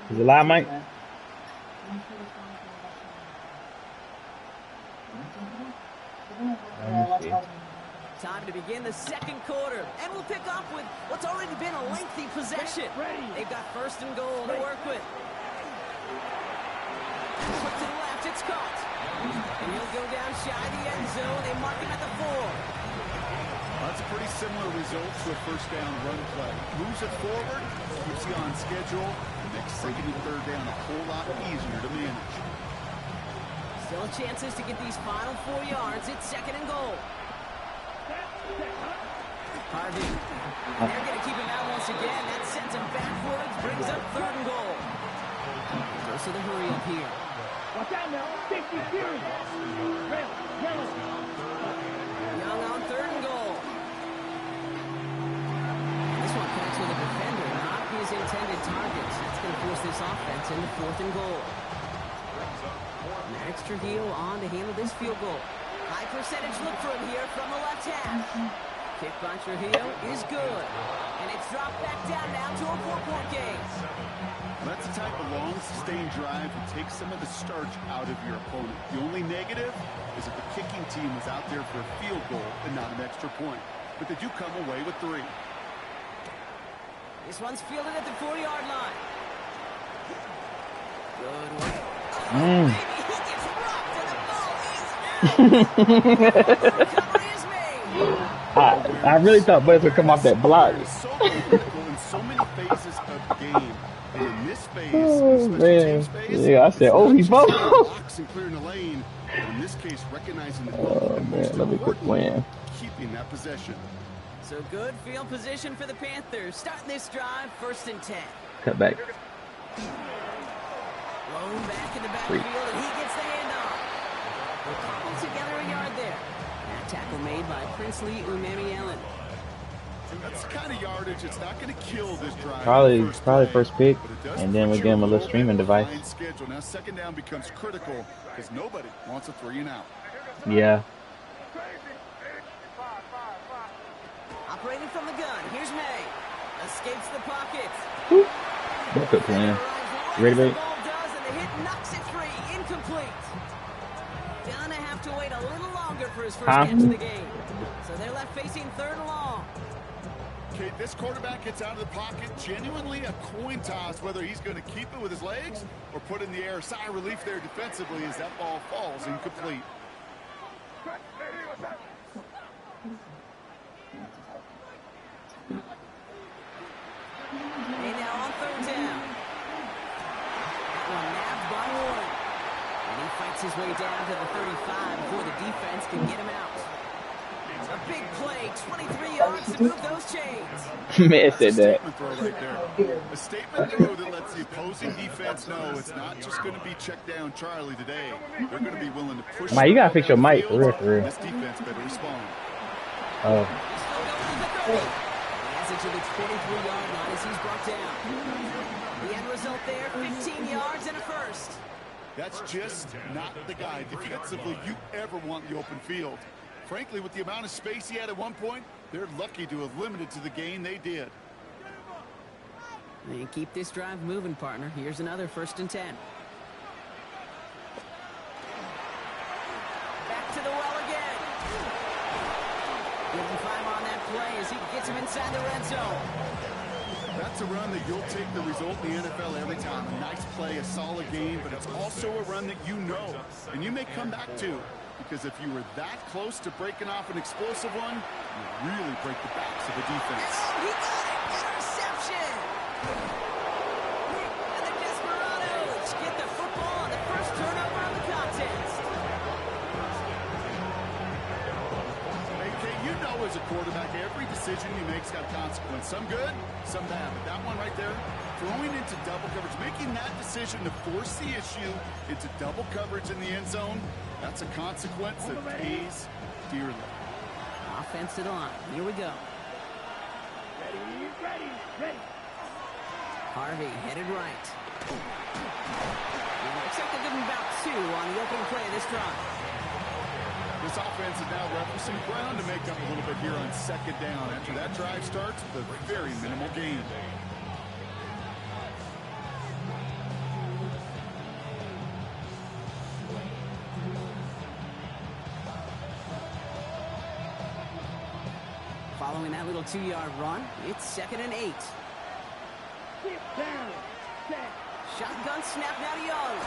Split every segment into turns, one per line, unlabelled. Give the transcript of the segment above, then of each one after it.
Is it live, Mike?
Time to begin the second quarter, and we'll pick up with what's already been a lengthy possession. They've got first and goal to work with. Quick to the left, it's caught. And he'll go down shy of the end zone. They mark him at the 4.
That's a pretty similar result to a first down run play. Moves it forward, keeps you on schedule, makes second and third down a whole lot easier to manage.
Still chances to get these final 4 yards. It's second and goal. Harvey. They're going to keep him out once again. That sends him backwards, brings up third and goal. Goes to the hurry up here.
Watch out now. 50 series.
Young on third and goal. And this one connects with a defender, not his intended targets. That's going to force this offense into fourth and goal. Max Trujillo on to handle this field goal. High percentage look for him here from the left half. Kick by Trujillo is good. And it's dropped back down now to a 4-point game.
That's the type of long, sustained drive that takes some of the starch out of your opponent. The only negative is that the kicking team was out there for a field goal and not an extra point. But they do come away with 3.
This one's fielded at the 4-yard line. Good one.
Mm.
Baby, he gets rocked and the ball is out. The recovery is made.
I really thought Buzz would come off that block.
So critical in so many phases of game. And in this phase,
Oh, man. Yeah, I said, oh, he's both.
and clearing the lane. In this case, recognizing the
Oh, man, let me quit playing.
keeping that possession.
So good field position for the Panthers. Starting this drive, first and 10.
Cut back.
Blown back in the backfield, and he gets the handoff. We'll cobble together a yard there. That tackle made by Princely Umami-Allen.
That's the kind of yardage. It's not going to kill this drive.
Probably first pick, and then we give him a little streaming device.
Schedule. Now second down becomes critical because nobody wants a 3 and out.
Yeah.
Operating from the gun, here's May. Escapes the pocket.
That's good plan. Ready, baby?
The ball does, and the hit knocks it free. Incomplete. Gonna have to wait a little longer for his first catch of the game. So they're left facing third and long.
Okay, this quarterback gets out of the pocket. Genuinely a coin toss whether he's going to keep it with his legs or put it in the air. Sigh of relief there defensively as that ball falls incomplete.
They now on third down. That one nabbed by Warren. And he fights his way down to the 35 before the defense can get him out. A big play, 23 yards to move those chains.
Man said that.
A statement throw that lets the opposing defense know it's not just going to be check down Charlie today. They're going to be willing to push.
Mike, you gotta fix your mic, for real, for real.
This defense better respond.
Oh.
He's still going to the 30. He has it to the 23-yard line as he's brought down. The end result there, 15 yards and a first.
That's just not the guy defensively you ever want in the open field. Frankly, with the amount of space he had at one point, they're lucky to have limited to the gain they did.
And keep this drive moving, partner. Here's another first and 10. Back to the well again. Give him 5 on that play as he gets him inside the red zone.
That's a run that you'll take the result in the NFL every time. A nice play, a solid game, but it's also a run that you know and you may come back to. Because if you were that close to breaking off an explosive one, you really break the backs of the defense.
He got it! Interception! And the Desperados get the football on the first turnover of the contest.
AK, you know as a quarterback, every decision you make's got consequence. Some good, some bad. But that one right there, throwing into double coverage, making that decision to force the issue into double coverage in the end zone, that's a consequence that pays dearly.
Offense to the line. Here we go.
Ready.
Harvey headed right. And expect to give him about 2 on the opening play of this drive.
This offense is now referencing ground to make up a little bit here on second down. After that drive starts with a very minimal gain.
Following that little 2-yard run, it's 2nd and 8.
Sit down. Set.
Shotgun snap now to Young.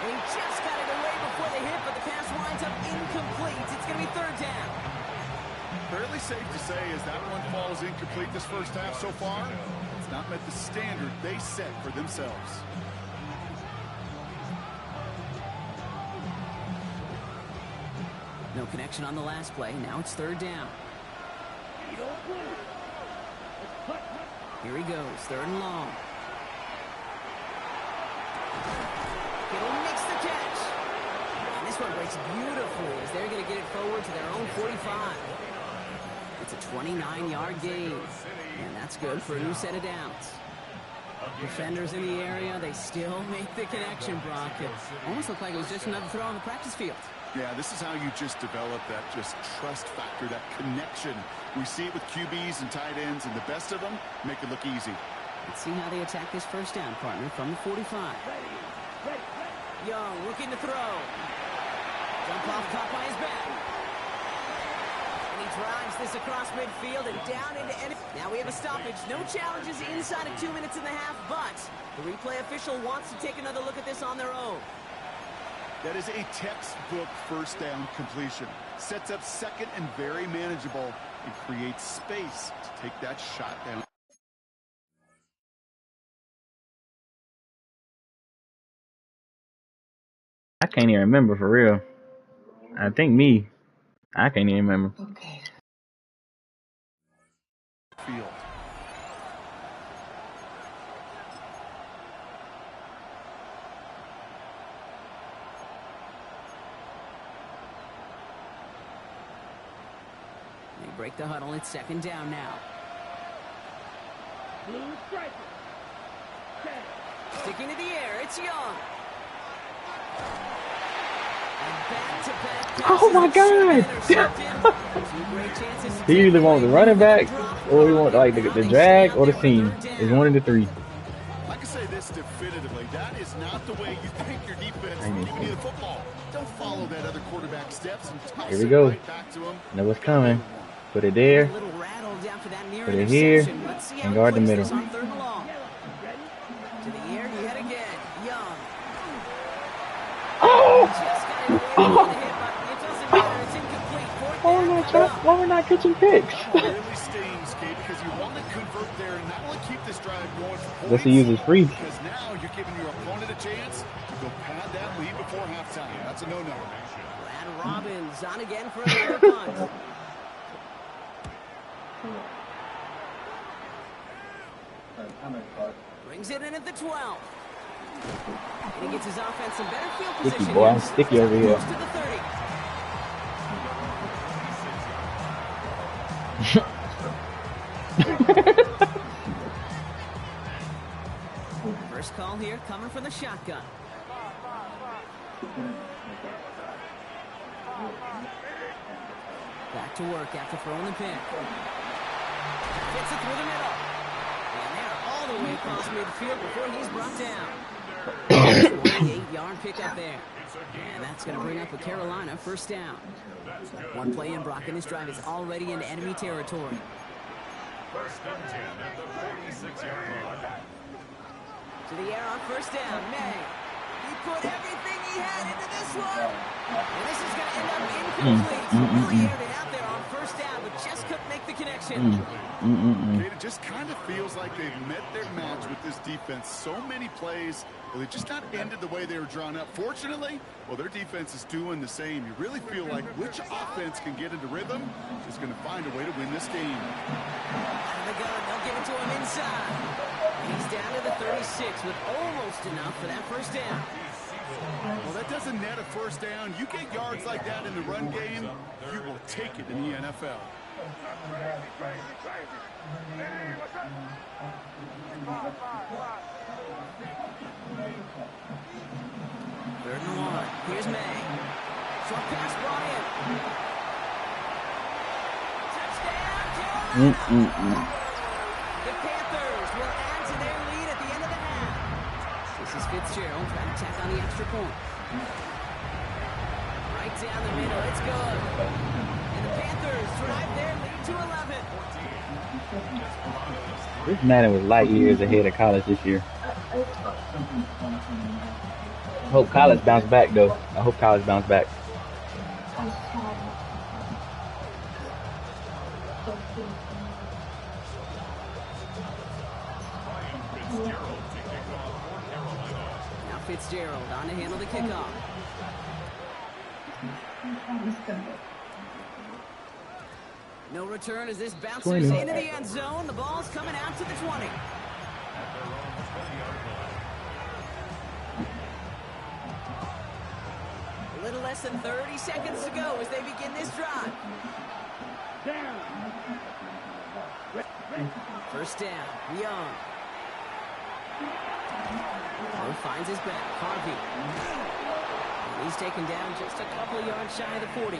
And he just got it away before the hit, but the pass winds up incomplete. It's going to be 3rd down.
Fairly safe to say as that one falls incomplete this first half so far, it's not met the standard they set for themselves.
No connection on the last play. Now it's 3rd down. Here he goes, 3rd and long. He'll mix the catch. And this one breaks beautifully as they're going to get it forward to their own 45. It's a 29-yard gain. And that's good for a new set of downs. Defenders in the area, they still make the connection, Brock. It almost looked like it was just another throw on the practice field.
Yeah, this is how you just develop that just trust factor, that connection. We see it with QBs and tight ends, and the best of them make it look easy.
Let's see how they attack this first down, partner, from the 45. Young looking to throw. Jump off, caught by his back. And he drives this across midfield and down into end. Now we have a stoppage. No challenges inside of 2 minutes and a half, but the replay official wants to take another look at this on their own.
That is a textbook first down completion. Sets up 2nd and very manageable and creates space to take that shot down.
I can't even remember for real. I think I can't even remember.
Okay.
Field.
They break the huddle. It's 2nd down now.
Blue striker. Set.
Sticking to the air. It's Young. Back-to-back
Oh my God! He either wants the running back, or he wants like the drag, or the seam. It's one of the three.
I can say this definitively. That is not the way you think your defense when you need the football. Don't follow that other quarterback steps and toss
Here we
it
go.
right back to him.
Know what's coming. Put it there. Put it here. And guard the middle.
To the air, he had again. Young.
Oh!
Just got it away from the hit, but it doesn't matter. It's incomplete.
Why we're not catching picks?
That really stings, Kate, because you want to convert there and not only keep this drive going for points.
Let's use his free.
Because now you're giving your opponent a chance to go pad that lead before halftime. That's a no-no.
Brad Robbins on again for another punt. Brings it in at the 12. And he gets his offense some better field position.
Sticky boy, I'm sticky over here.
Close to the 30. First call here coming from the shotgun. Back to work after throwing the pin. Gets it through the middle. And they're all the way across midfield before he's brought down. 28-yard pickup there. And that's going to bring up a Carolina first down. One play in, Brock, and this drive is already in enemy territory.
First and 10 at the 46-yard line.
To the air on first down, May. He put everything he had into this one. And this is going to end up incomplete. Really aired it out there on first down, but just couldn't make the connection.
It just kind of feels like they've met their match with this defense. So many plays, well, they just not ended the way they were drawn up. Fortunately, well, their defense is doing the same. You really feel like which offense can get into rhythm is going to find a way to win this game.
Out of the gun, they'll give it to him inside. He's down to the 36 with almost enough for that first down.
Well, that doesn't net a first down. You get yards like that in the run game, you will take it in the NFL.
Third and 1. Here's May. Short pass brought in. Touchdown, The Panthers will add to their lead at the end of the half. This is Fitzgerald trying to tack on the extra point. Right down the middle. It's good. And the Panthers drive their lead to 11.
This Madden was light years ahead of college this year. I hope college bounce back though. I hope college bounce back.
Now Fitzgerald on to handle the kickoff. No return as this bounces
20.
into the end zone. The ball's coming out to the 20. A little less than 30 seconds to go as they begin this drive.
Down.
First down, Young. Moore finds his back, Harvey. And he's taken down just a couple of yards shy of the 40.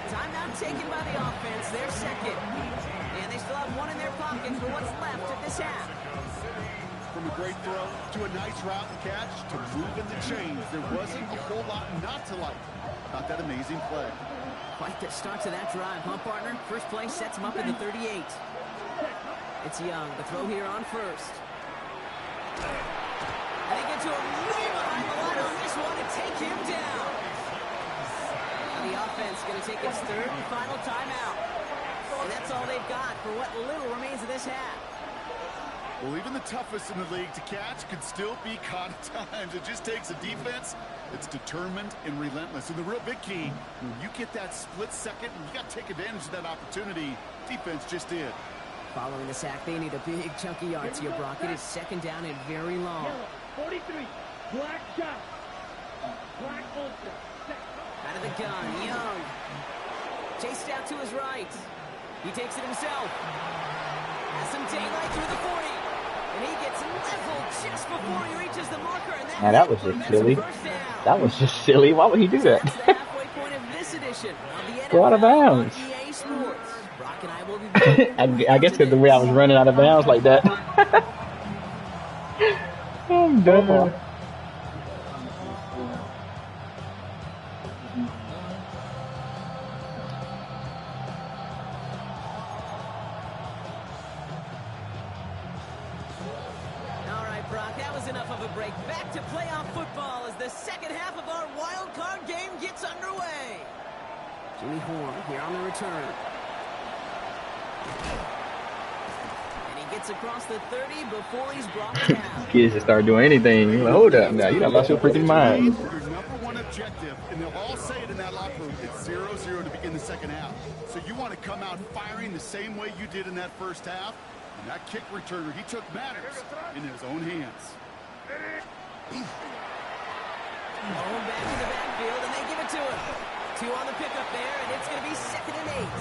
Timeout taken by the offense, their second. And they still have one in their pocket for what's left of this half.
From a great throw to a nice route and catch to moving the chains, there wasn't a whole lot not to like about that amazing play.
Quite the start to that drive, huh, partner? First play sets him up in the 38. It's Young, the throw here on first. And they get to him way behind the line on this one and take him down. Now the offense going to take its third and final timeout. And that's all they've got for what little remains of this half.
Well, even the toughest in the league to catch could still be caught at times. It just takes a defense that's determined and relentless. And the real big key, when you get that split second, you got to take advantage of that opportunity. Defense just did.
Following the sack, they need a big chunky yards here, Brock. It is second down and very long.
Yellow, 43. Black shot. Black ultra.
Out of the gun, Young. Chased out to his right. He takes it himself. Has some daylight through the 40. And he gets leveled just before he reaches the marker. And
Now that was just silly. That was just silly. Why would he do that?
That's the halfway point of this edition of the
Go out of
NFL on
bounds.
EA Sports. Brock and I will be back.
I guess because the way I was running out of bounds like that. I'm done.
Brock, that was enough of a break. Back to playoff football as the second half of our wild card game gets underway. Jimmy Horn here on the return. And he gets across the 30 before he's brought down.
Kids just start doing anything. You're like, hold up now. You done lost your freaking mind.
Your number one objective, and they'll all say it in that locker room, it's 0-0 to begin the second half. So you want to come out firing the same way you did in that first half. And that kick returner, he took matters in his own hands.
Going back to the backfield, and they give it to him. 2 on the pickup there, and it's going to be 2nd and 8.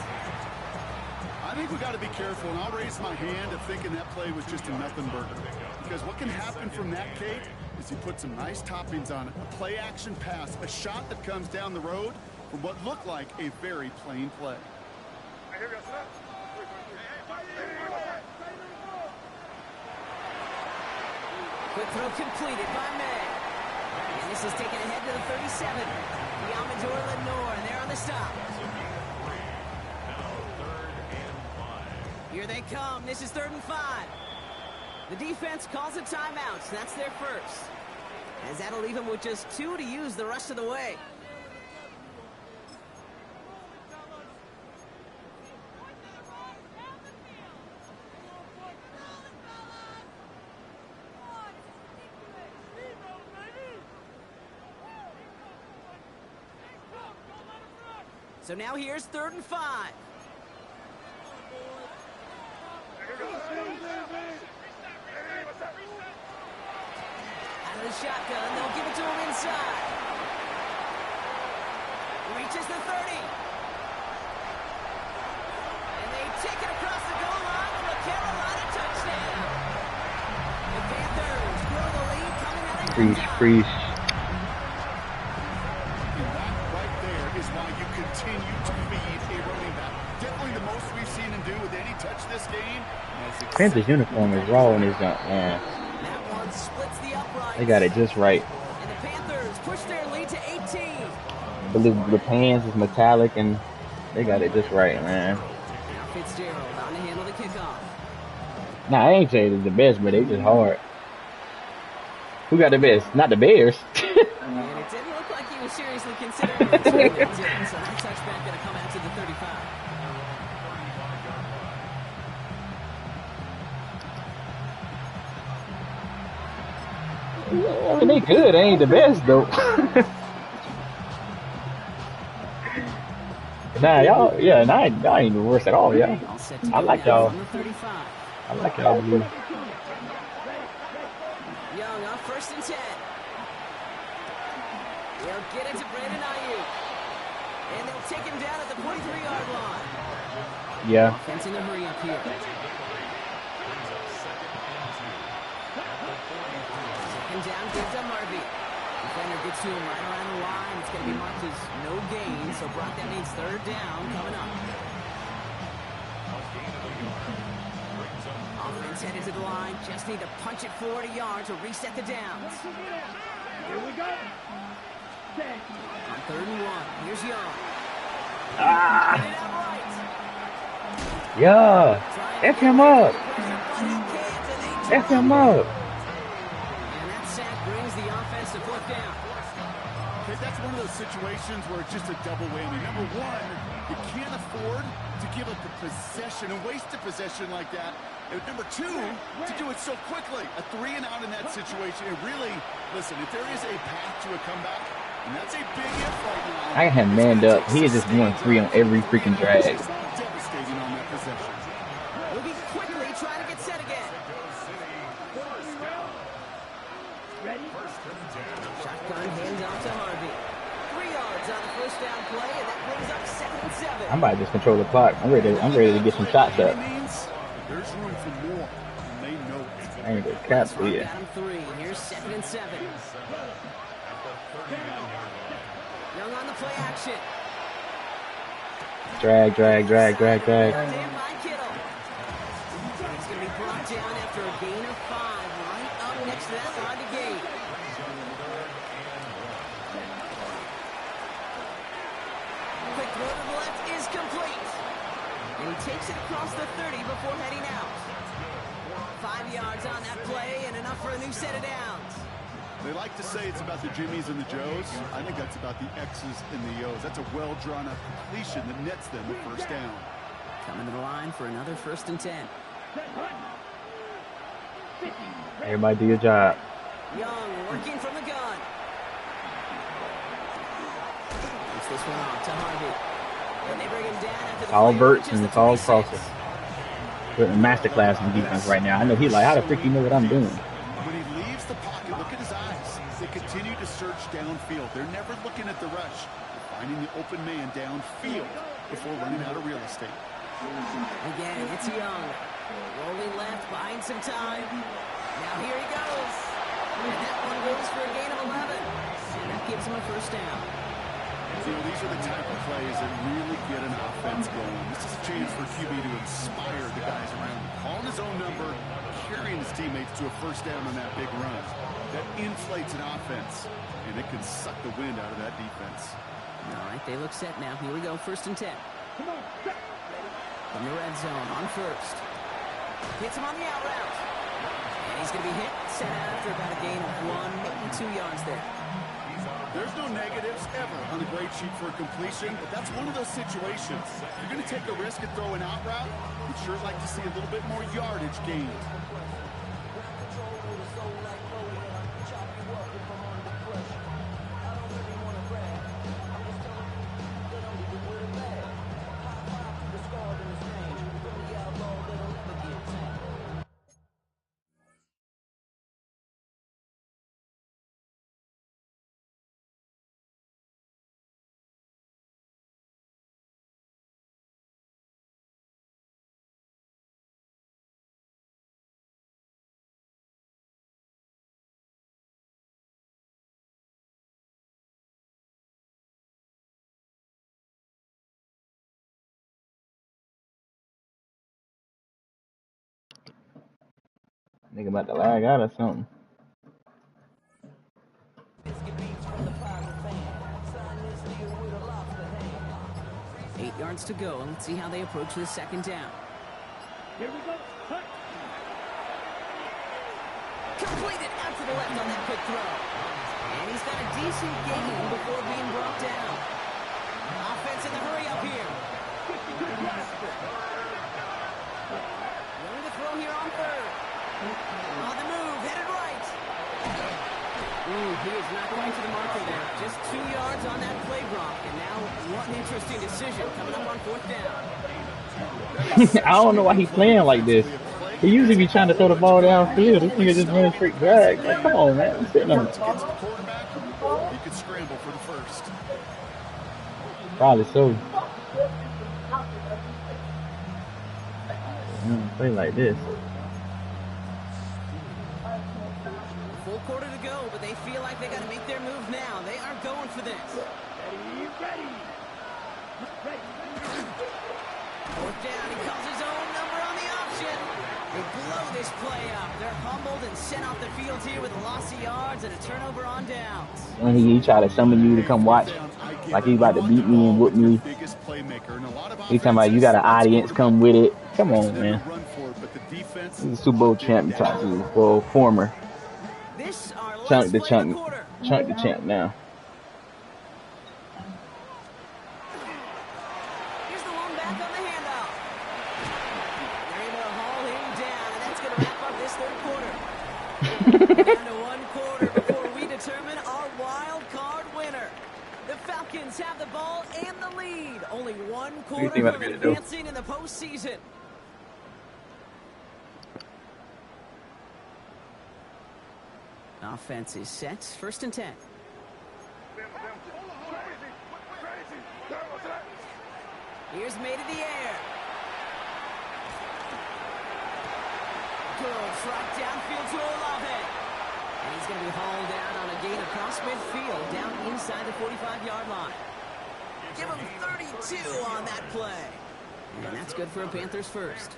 I think we got to be careful, and I'll raise my hand of thinking that play was just a nothing burger. Because what can happen from that, Kate, is you put some nice toppings on it. A play-action pass, a shot that comes down the road from what looked like a very plain play.
Quick throw completed by May. And this is taken ahead to the 37. The Amador Lenore, and they're on the stop. Here they come. This is 3rd and 5. The defense calls a timeout. So that's their first. As that'll leave them with just 2 to use the rest of the way. So now here's 3rd and 5. Out of the shotgun, they'll give it to him inside. Reaches the 30. And they take it across the goal line for a Carolina touchdown. The Panthers grow the lead coming out of halftime.
Freeze.
Continue to feed a running back. Definitely the most we've seen him do with any touch this game.
Panthers uniform is raw in his jump, man.
That one splits the uprights.
They got it just right.
And the Panthers push their lead to 18.
The pants is metallic and They got it just right, man.
Now Fitzgerald on to handle the kickoff.
Nah, I ain't saying it's the best, but they just hard. Who got the best? Not the Bears.
And it didn't look like he was seriously considering returning it, did it? So that touchback going to come out to the 35.
I mean, they good. They ain't the best, though. Nah, y'all, yeah, y'all ain't the worst at all, yeah. I like y'all. I like y'all blue.
Young on 1st and 10. They'll get it to Brandon Ayuk. And they'll take him down at the 43-yard line.
Yeah.
Offense in a hurry up here. Second down, gives to Harvey. Defender gets to him right around the line. It's going to be marked as no gain. So Brock, that means 3rd down coming up. Offense headed to the line. Just need to punch it 40 yards to reset the downs.
Here we go. Set.
On 3rd and 1. Here's Young.
Ah.
Get it out right.
Yeah. F him up. F him up.
And that sack brings the offense to 4th down.
Okay, that's one of those situations where it's just a double whammy. Number one, you can't afford to give up a possession and waste a possession like that. And number two, to do it so quickly. A 3 and out in that situation. It really, listen, if there is a path to a comeback, and that's a big if right now.
I had him manned up. He is just going 3 on every freaking drag.
Devastating on that possession.
Moving quickly, trying to get set again.
Ready?
Shotgun hands off to Harvey. 3 yards on the 1st down play, and that brings up 2nd and 7.
I'm about to just control the clock. I'm ready to get some shots up.
There's room for more, and they know it.
I ain't gonna cap for you.
Got him 3. Here's 2nd and 7. Young on the play action.
Drag.
Down by Kittle. He's going to be brought down after a gain of 5, right up next to that line to gain. Quick throw to the left is complete. And he takes it across the 30 before heading out. 5 yards on that play and enough for a new set of downs.
They like to say it's about the Jimmies and the Joes. I think that's about the X's and the O's. That's a well-drawn-up completion that nets them the 1st down.
Coming to the line for another 1st and 10.
Everybody do your job.
Young working from the gun. Puts this one off to Harvey. And they bring him down after the
All
play
verts
reaches
and
the
it's all
26.
crosses. Putting a masterclass in defense right now. I know he's like, how the frick you know what I'm doing?
When he leaves the pocket, look at his eyes. They continue to search downfield. They're never looking at the rush. They're finding the open man downfield before running out of real estate.
Again, it's Young. Rolling left, buying some time. Now here he goes. And that one goes for a gain of 11. And that gives him a 1st down.
You know, these are the type of plays that really get an offense going. This is a chance for QB to inspire the guys around him. Calling his own number, carrying his teammates to a 1st down on that big run. That inflates an offense, and it can suck the wind out of that defense.
All right, they look set now. Here we go, 1st and 10. From the red zone on 1st. Hits him on the out route. And he's going to be hit, set after about a gain of 1, maybe 2 yards there.
There's no negatives ever on the grade sheet for a completion, but that's one of those situations. You're going to take a risk and throw an out route. You'd sure like to see a little bit more yardage gained.
Nigga about to lag out or something.
8 yards to go. Let's see how they approach the second down.
Here we go. Cut.
Completed out to the left on that quick throw. And he's got a decent gain before being brought down. Offense in the hurry up here. Running the throw here on third. On the move, headed right. He is not going to the marker there. Just 2 yards on that play block. And now, what an interesting decision coming up on fourth down.
I don't know why he's playing like this. He usually be trying to throw the ball downfield. This nigga just running straight drag. Like, come on, man. I'm sitting on it.
He could scramble for the first.
Probably so. Play like this.
Full quarter to go, but they feel like they got to make their move now. They are going for this.
Ready, ready. Ready.
Fourth down, he calls his own number on the option. They blow this play up. They're humbled and sent off the field here with a loss of yards and a turnover on downs.
And he try to summon you to come watch. Like he about to beat me and whoop me. He talking about you got an audience, come with it. Come on, man. He's a Super Bowl champ you talk to. Well, former. Chunk the champ now.
Here's the one back on the handoff. They're able to haul him down, and that's going to wrap up this third quarter. Down to 1 quarter before we determine our wild card winner. The Falcons have the ball and the lead. Only 1 quarter from advancing in the postseason. Offense is set. 1st and 10. Here's made in the air. Good drop downfield to Olave. And he's going to be hauled down on a gain across midfield, down inside the 45-yard line. Give him 32 on that play. And that's good for a Panthers first.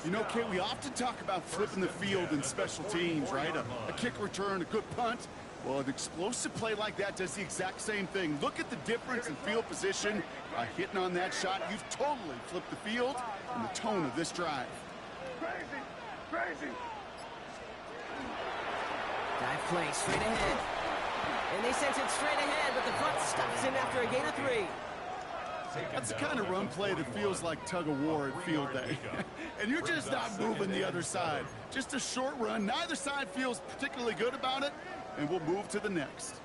You know, Kate, we often talk about flipping the field in special teams, right? A kick return, a good punt. Well, an explosive play like that does the exact same thing. Look at the difference in field position. Hitting on that shot, you've totally flipped the field and the tone of this drive.
Crazy. Crazy.
Dive play straight ahead. And they sent it straight ahead, but the front stops him after a gain of 3.
That's the kind of run play that feels like tug-of-war at field day. And you're just not moving the other side. Just a short run. Neither side feels particularly good about it, and we'll move to the next.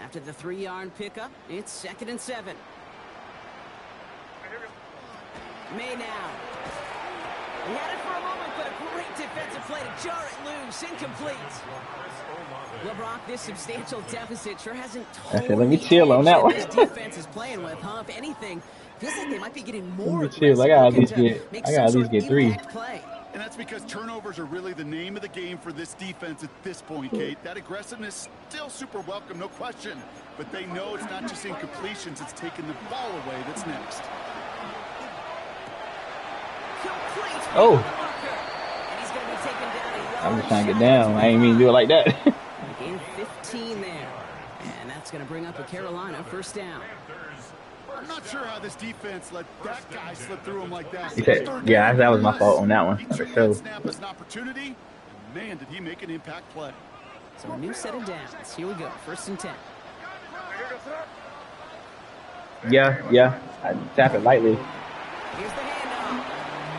After the 3-yard pickup, it's 2nd and 7. May now. He had it for a moment, but a great defensive play to jar it loose. Incomplete. Well, Brock, this substantial deficit sure hasn't totally
let me chill on that one.
this defense is playing with, huh? If anything, feels like they might be getting more
Let me chill. I gotta at least get 3.
Play.
And that's because turnovers are really the name of the game for this defense at this point, Kate. That aggressiveness still super welcome, no question. But they know it's not just incompletions, it's taking the ball away that's next.
Oh. I'm just trying to get down. I ain't mean to do it like that.
Gain 15 there. And that's going to bring up a Carolina 1st down.
I'm not sure how this defense let that guy slip through him like that.
Yeah, that was my fault on that one.
He treated that snap as an opportunity. Man, did he make an impact play.
So a new set of downs. Here we go. 1st and 10.
Yeah. I tap it lightly.
Here's the handoff.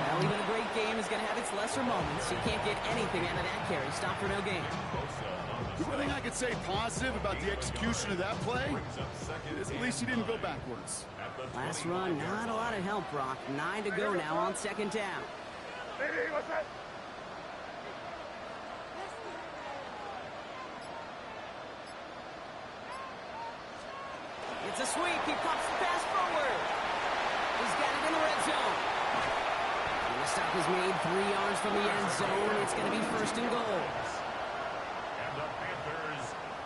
Now, even a great game is going to have its lesser moments. You can't get anything out of that carry. Stop for no gain.
The one thing I could say positive about the execution of that play is at least he didn't go backwards.
Last run, not a lot of help, Brock. 9 to go now on 2nd down. It's a sweep. He pops the pass forward. He's got it in the red zone. And the stop is made 3 yards from the end zone. It's going to be 1st and goal.
And the Panthers,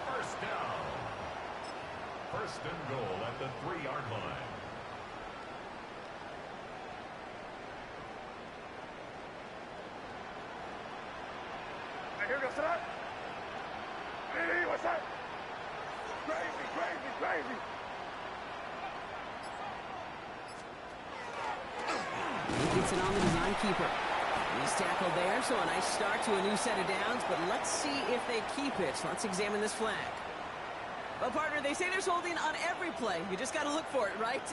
1st down. 1st and goal at the 3-yard line.
Crazy, crazy, crazy.
He gets it on the design keeper. He's tackled there, so a nice start to a new set of downs, but let's see if they keep it. Let's examine this flag. Well, partner, they say there's holding on every play. You just got to look for it, right?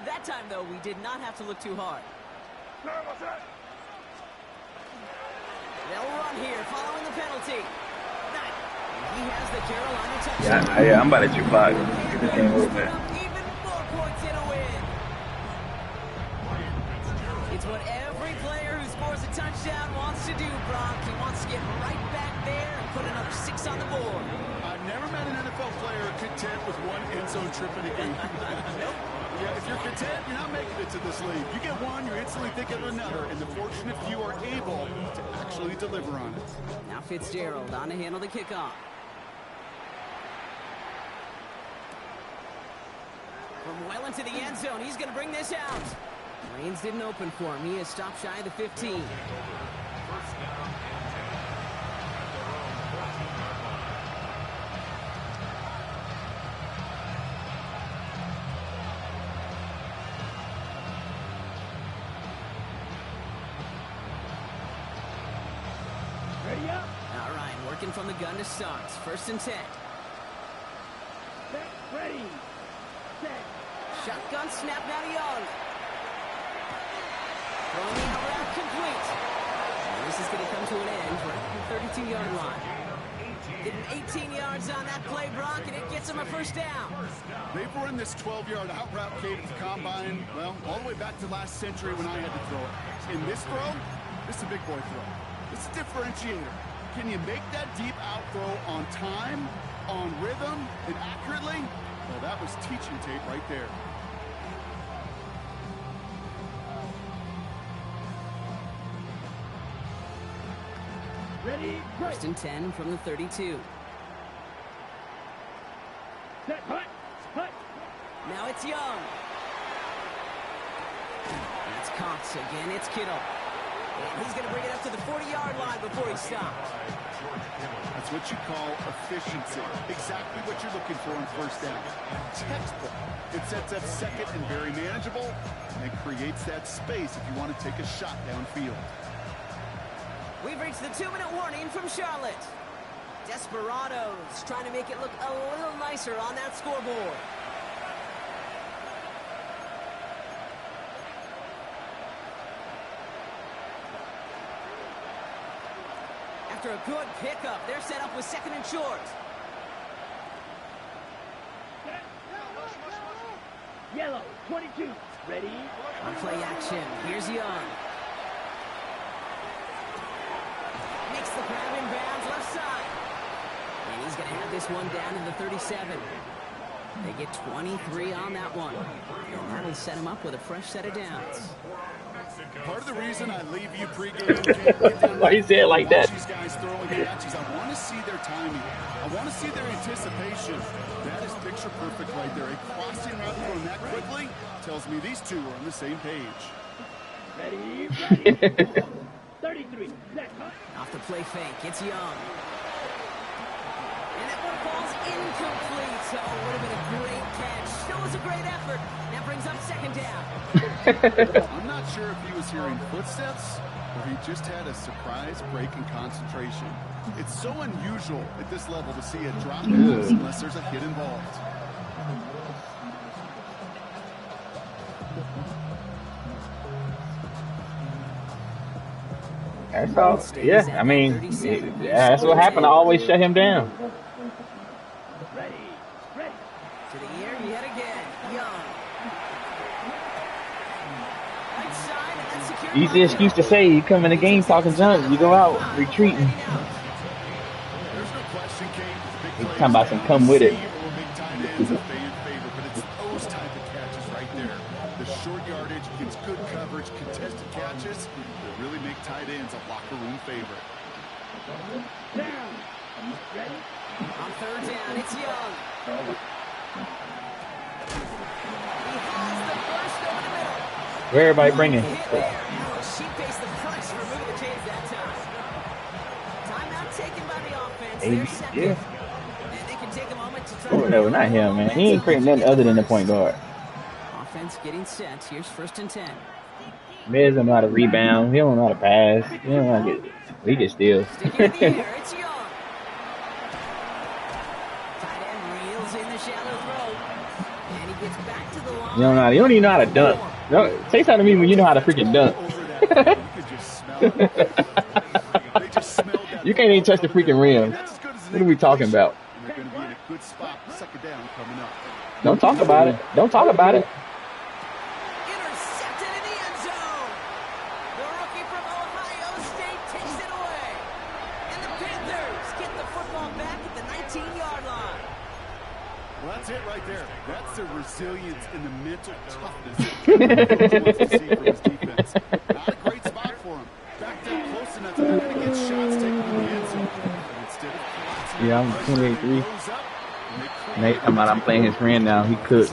That time, though, we did not have to look too hard. They'll run here following the penalty. He has the Carolina touchdown.
Yeah, I'm about to get fired. Get this game over, man.
Even more points in a win. It's what every player who scores a touchdown wants to do, Brock. He wants to get right back there and put another 6 on the board.
I've never met an NFL player content with one end zone trip in a game.
Nope.
Yeah, if you're content, you're not making it to this league. You get one, you're instantly thinking of another, and the fortunate few are able to actually deliver on it.
Now Fitzgerald on to handle the kickoff. From well into the end zone, he's going to bring this out. Lanes didn't open for him. He is stopped shy of the 15.
First down and 10 at their own 14-yard line.
Ready up.
All right, working from the gun to start. First and 10.
Set. Ready. Set.
Shotgun snap now to Young. Throwing the out route complete. And this is going to come to an end right at the 32-yard line. Getting 18 yards on that play, Brock, and it gets him a first down.
They've run this 12-yard out route cadence combine, well, all the way back to last century when I had to throw it. In this throw, this is a big boy throw. It's a differentiator. Can you make that deep out throw on time, on rhythm, and accurately? Well, that was teaching tape right there.
Ready.
First and 10 from the 32.
Set. Hut. Hut.
Now it's Young. That's Cox again. It's Kittle. And he's going to bring it up to the 40-yard line before he stops.
That's what you call efficiency. Exactly what you're looking for in first down. Textbook. It sets up second and very manageable, and it creates that space if you want to take a shot downfield.
We've reached the 2-minute warning from Charlotte. Desperados trying to make it look a little nicer on that scoreboard. After a good pickup, they're set up with second and short.
Yellow. 22. Ready.
On play action, here's Young. Makes the grab in bounds left side. And he's going to have this one down in the 37. They get 23 on that one. And that'll set him up with a fresh set of downs.
Part of the reason I leave you pregame,
Why you say it like that?
These guys throwing catches, I want to see their timing. I want to see their anticipation. That is picture perfect right there. A crossing route thrown that quickly tells me these two are on the same page.
Ready. Ready. 33. Set. Hut.
Off the play fake, it's Young. And that one falls incomplete. So it would have been a great catch. Still was a great effort. That brings up second down.
I'm not sure if he was hearing footsteps or he just had a surprise break in concentration. It's so unusual at this level to see a drop pass unless there's a hit involved.
That's all. Yeah, I mean, that's what happened. I always shut him down.
Ready. Ready.
To the air yet again. Young. Right side, and that's secured.
Easy excuse to say you come in the game talking junk, you go out retreating.
There's no question, Kate.
He's talking about some come with it.
Big tight ends are fan favorite, but it's those type of catches right there. The short yardage against good coverage, contested catches that really make tight ends a locker room favorite.
Down. Ready.
On third down, it's Young. He has the burst over the middle.
Where everybody bringing?
Hit there. Oh, she faced the price for moving the chains that time. Timeout taken by the offense. They're second.
Yeah.
And they can take a moment
Whatever, not him, man. He ain't creating nothing other than the point guard.
Offense getting set. Here's 1st and 10.
Miz don't know how to rebound. He don't know how to pass. He don't know how to get. He just steals.
Stick it in the air. It's Young. Tight end reels in the shallow throw. And he gets back to the line.
You don't know. You don't even know how to dunk. No, say something to me when you know how to freaking dunk. You can't even touch the freaking rim. What are we talking about? Don't talk about it. Don't talk about it.
Intercepted in the end zone. The rookie from Ohio State takes it away. And the Panthers get the football back at the 19-yard line.
Well, that's it right there. That's the resilience and the mental toughness that wants to see from his defense. Not a great spot for him. Back there close enough that they're going to get shots taken in the end zone. Instead of collapsing,
Yeah, I'm 28-3. Nate talking about I'm playing his friend now. He cooked.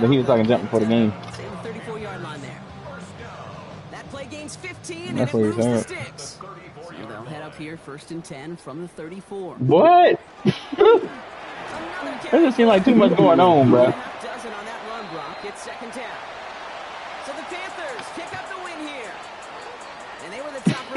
But he was talking jump before the game.
Stay on the 34-yard line there. That play gains 15
That's
and
what
it
he's
moves the
saying.
sticks. So they'll head up here 1st and 10 from the 34.
What? That just seems like too much going on, bro.
Dozen on that run block. It's 2nd down. So the Panthers pick up the win here. And they were the top